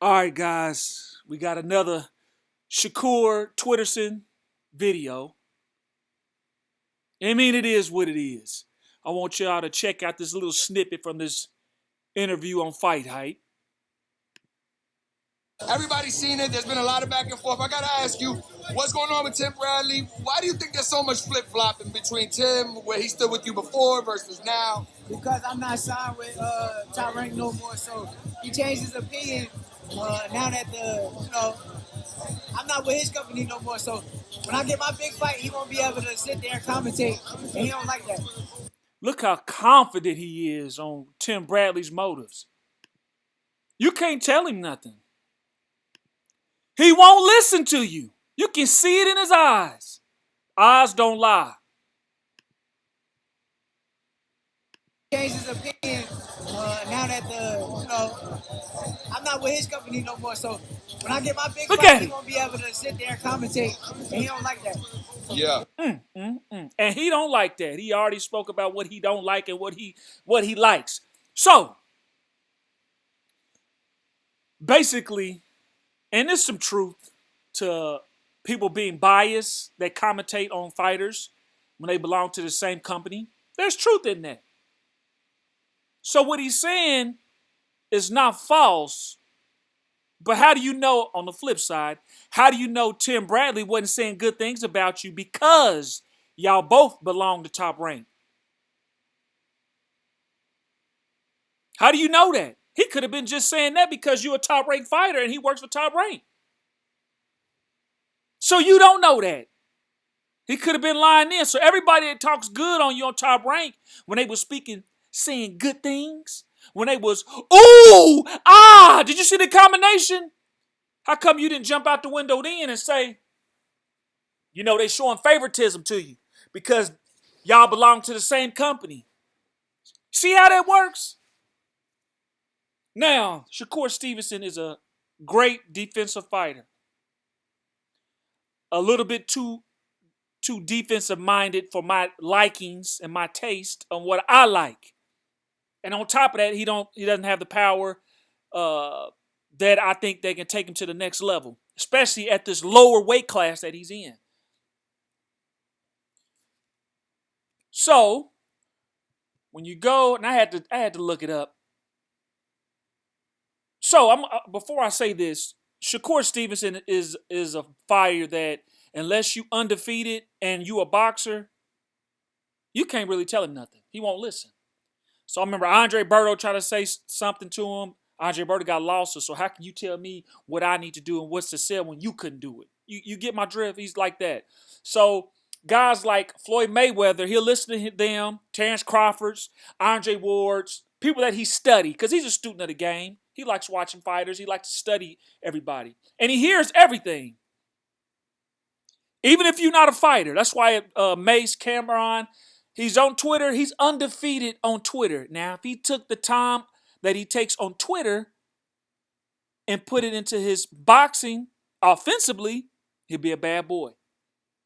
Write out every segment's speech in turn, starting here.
All right, guys, we got another Shakur Twitterson video. I mean, it is what it is. I want y'all to check out this little snippet from this interview on Fight Hype. Everybody's seen it. There's been a lot of back and forth. I gotta ask you, what's going on with Tim Bradley? Why do you think there's so much flip-flopping between Tim, where he stood with you before versus now? Because I'm not signed with Top Rank no more, so he changed his opinion. Now that I'm not with his company no more, so when I get my big fight, he won't be able to sit there and commentate, and he don't like that. Look how confident he is on Tim Bradley's motives. You can't tell him nothing. He won't listen to you. You can see it in his eyes. Eyes don't lie. Changed his opinion now that I'm not with his company no more, so when I get my big fight, he won't be able to sit there and commentate, and he don't like that. Yeah. And he don't like that. He already spoke about what he don't like and what he likes. So, basically, and there's some truth to people being biased that commentate on fighters when they belong to the same company. There's truth in that. So what he's saying is not false. But how do you know, on the flip side, how do you know Tim Bradley wasn't saying good things about you because y'all both belong to Top Rank? How do you know that? He could have been just saying that because you're a Top Rank fighter and he works for Top Rank. So you don't know that. He could have been lying in. So everybody that talks good on you on Top Rank, when they were speaking, saying good things, when they was, ooh, did you see the combination? How come you didn't jump out the window then and say, they showing favoritism to you because y'all belong to the same company? See how that works? Now, Shakur Stevenson is a great defensive fighter. A little bit too defensive minded for my likings and my taste on what I like. And on top of that, he doesn't have the power that I think they can take him to the next level, especially at this lower weight class that he's in. So when you go, and I had to look it up. So before I say this, Shakur Stevenson is a fighter that unless you undefeated and you a boxer, you can't really tell him nothing. He won't listen. So I remember Andre Berto tried to say something to him. Andre Berto got lost. So how can you tell me what I need to do and what's to say when you couldn't do it? You get my drift? He's like that. So guys like Floyd Mayweather, he'll listen to them, Terrence Crawford's, Andre Ward's, people that he studied, because he's a student of the game. He likes watching fighters. He likes to study everybody. And he hears everything. Even if you're not a fighter. That's why Mace Cameron, he's on Twitter. He's undefeated on Twitter. Now, if he took the time that he takes on Twitter and put it into his boxing offensively, he'd be a bad boy.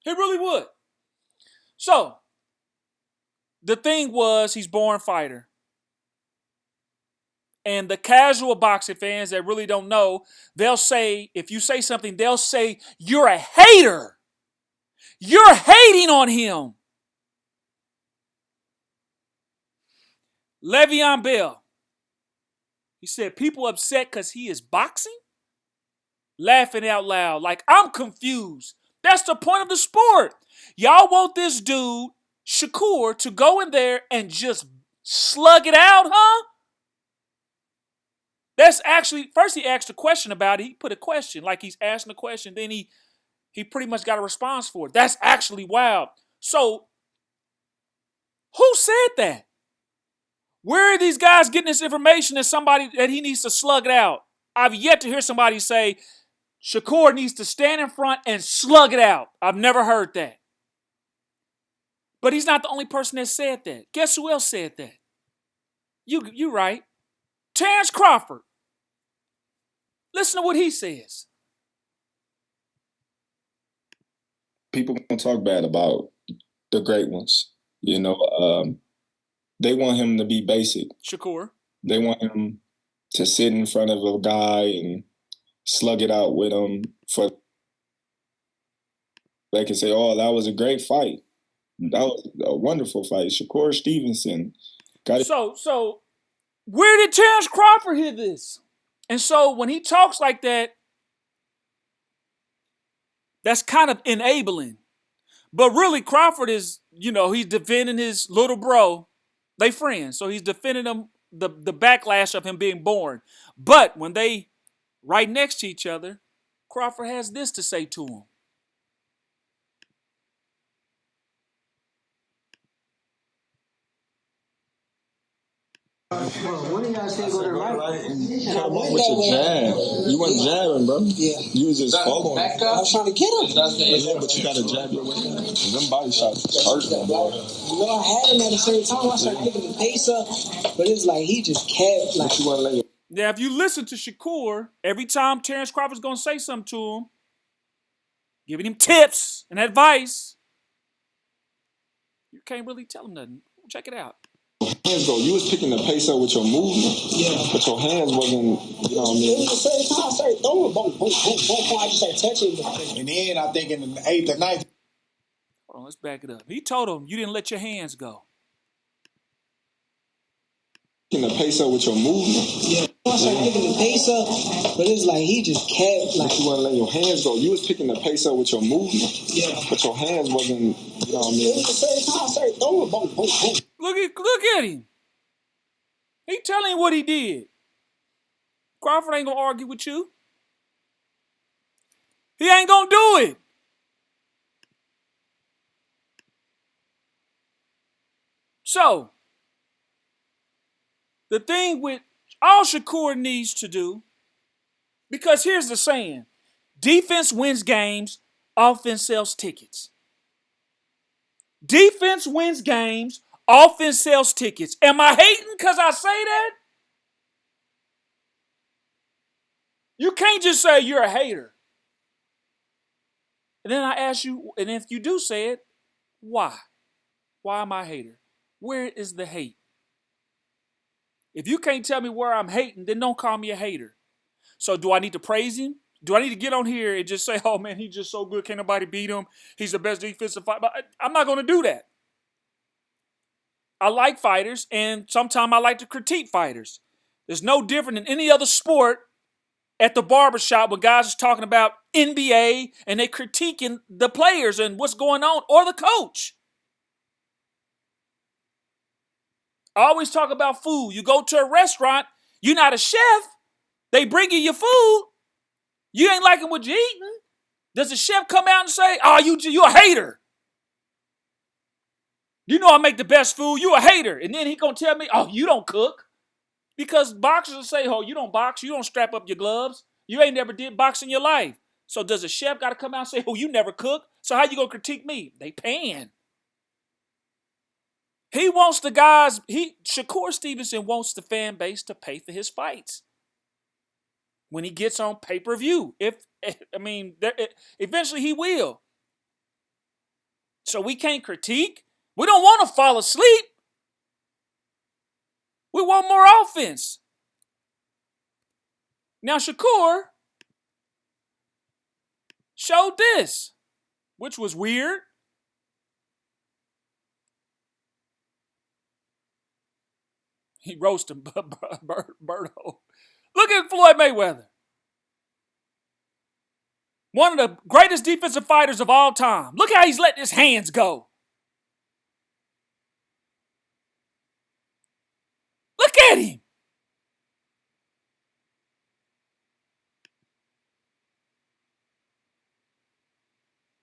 He really would. So, the thing was, he's born fighter. And the casual boxing fans that really don't know, they'll say, if you say something, they'll say, you're a hater. You're hating on him. Le'Veon Bell. He said, people upset because he is boxing? Laughing out loud like, I'm confused. That's the point of the sport. Y'all want this dude, Shakur, to go in there and just slug it out, huh? That's actually, first he asked a question about it. He put a question, like he's asking a question. Then he pretty much got a response for it. That's actually wild. So, who said that? Where are these guys getting this information that he needs to slug it out? I've yet to hear somebody say, Shakur needs to stand in front and slug it out. I've never heard that. But he's not the only person that said that. Guess who else said that? You right. Terrence Crawford. Listen to what he says. People gonna talk bad about the great ones. They want him to be basic. Shakur. They want him to sit in front of a guy and slug it out with him for they can say, "Oh, that was a great fight. That was a wonderful fight." Shakur Stevenson got it. So where did Terrence Crawford hear this? And so when he talks like that, that's kind of enabling. But really, Crawford is, he's defending his little bro. They friends, so he's defending him the backlash of him being born. But when they right next to each other, Crawford has this to say to him. When did y'all say go to the right? Come on with your jab. You wasn't jabbing, bro. Yeah. You was just following. I was trying to get him. Yeah, but you got to jab your way in. Them body shots hurt them, boy. I had him at the same time. I started picking the pace up, but it's like he just kept like. Yeah, if you listen to Shakur, every time Terrence Crawford's going to say something to him, giving him tips and advice, you can't really tell him nothing. Check it out. Hands go. You was picking the pace up with your movement, but your hands wasn't. You know what I mean? It was the same time I started throwing, boom, boom, boom, boom. I just started touching. And then I think in the 8th or 9th. Hold on, let's back it up. He told him you didn't let your hands go. Picking the pace up with your movement. I started picking the pace up, but it's like he just kept like. You wasn't letting your hands go. You was picking the pace up with your movement, but your hands wasn't. You know what I mean? It was the same time I started throwing, boom, boom, boom. Look at him. He telling you what he did. Crawford ain't gonna argue with you. He ain't gonna do it. So, the thing with all Shakur needs to do, because here's the saying, defense wins games, offense sells tickets. Defense wins games, offense sells tickets. Am I hating because I say that? You can't just say you're a hater. And then I ask you, and if you do say it, why? Why am I a hater? Where is the hate? If you can't tell me where I'm hating, then don't call me a hater. So do I need to praise him? Do I need to get on here and just say, oh man, he's just so good, can't nobody beat him. He's the best defensive fighter. I'm not going to do that. I like fighters, and sometimes I like to critique fighters. There's no different than any other sport at the barbershop when guys are talking about NBA and they critiquing the players and what's going on, or the coach. I always talk about food. You go to a restaurant, you're not a chef. They bring you your food. You ain't liking what you're eating. Does the chef come out and say, oh, you a hater? You know I make the best food. You a hater. And then he gonna tell me, oh, you don't cook. Because boxers will say, oh, you don't box. You don't strap up your gloves. You ain't never did box in your life. So does a chef got to come out and say, oh, you never cook? So how you gonna critique me? They paying. He wants the guys, Shakur Stevenson wants the fan base to pay for his fights when he gets on pay-per-view. Eventually he will. So we can't critique. We don't want to fall asleep. We want more offense. Now Shakur showed this, which was weird. He roasted Berto. Look at Floyd Mayweather. One of the greatest defensive fighters of all time. Look how he's letting his hands go. Look at him.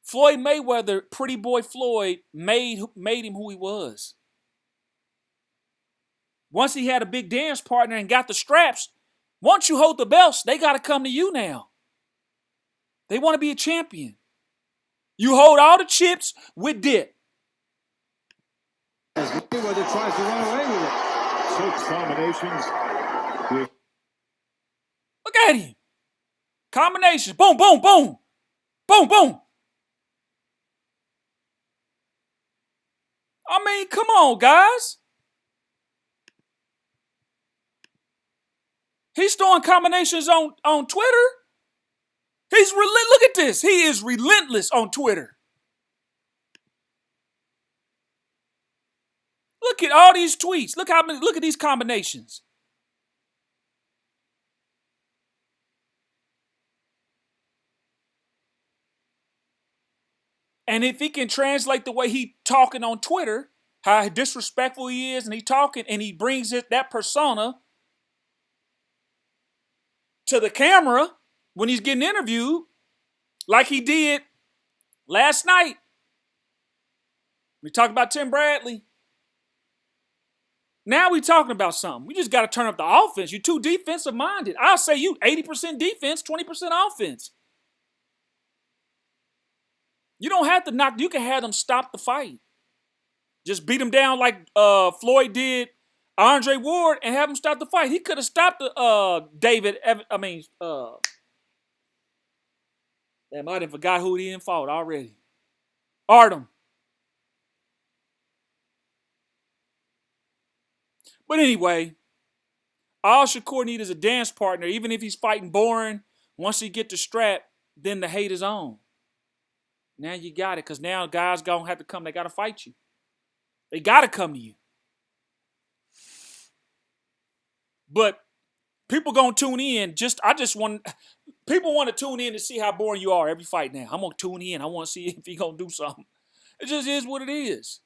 Floyd Mayweather, pretty boy Floyd, made him who he was. Once he had a big dance partner and got the straps, once you hold the belts, they got to come to you now. They want to be a champion. You hold all the chips with dip. As Mayweather tries to run away with it. 6 combinations. Look at him. Combinations. Boom, boom, boom. Boom, boom. I mean, come on, guys. He's throwing combinations on Twitter. Look at this. He is relentless on Twitter. Look at all these tweets. Look at these combinations. And if he can translate the way he talking on Twitter, how disrespectful he is, and he talking and he brings that persona to the camera when he's getting interviewed, like he did last night. We talked about Tim Bradley. Now we talking about something. We just got to turn up the offense. You're too defensive minded. I'll say you 80% defense, 20% offense. You don't have to knock. You can have them stop the fight. Just beat him down like Floyd did Andre Ward and have him stop the fight. He could have stopped David. Damn, I didn't forgot who he fought already. Artem. But anyway, all Shakur needs is a dance partner. Even if he's fighting boring, once he get the strap, then the hate is on. Now you got it, because now guys going to have to come. They got to fight you. They got to come to you. But people going to tune in. People want to tune in to see how boring you are every fight now. I'm going to tune in. I want to see if he going to do something. It just is what it is.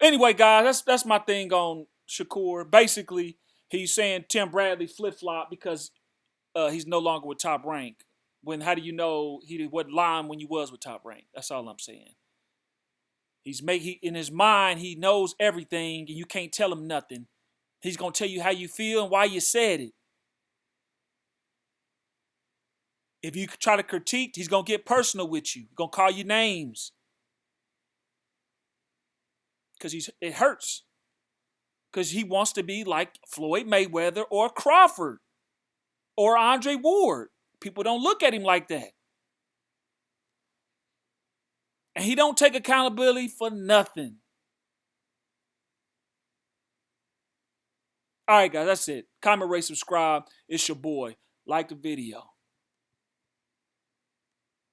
Anyway, guys, that's my thing on Shakur. Basically, he's saying Tim Bradley flip-flop because he's no longer with Top Rank. How do you know he wasn't lying when you was with Top Rank? That's all I'm saying. In his mind, he knows everything, and you can't tell him nothing. He's going to tell you how you feel and why you said it. If you try to critique, he's going to get personal with you. He's going to call you names. Because it hurts. Because he wants to be like Floyd Mayweather or Crawford or Andre Ward. People don't look at him like that. And he don't take accountability for nothing. All right, guys, that's it. Comment, rate, subscribe. It's your boy. Like the video.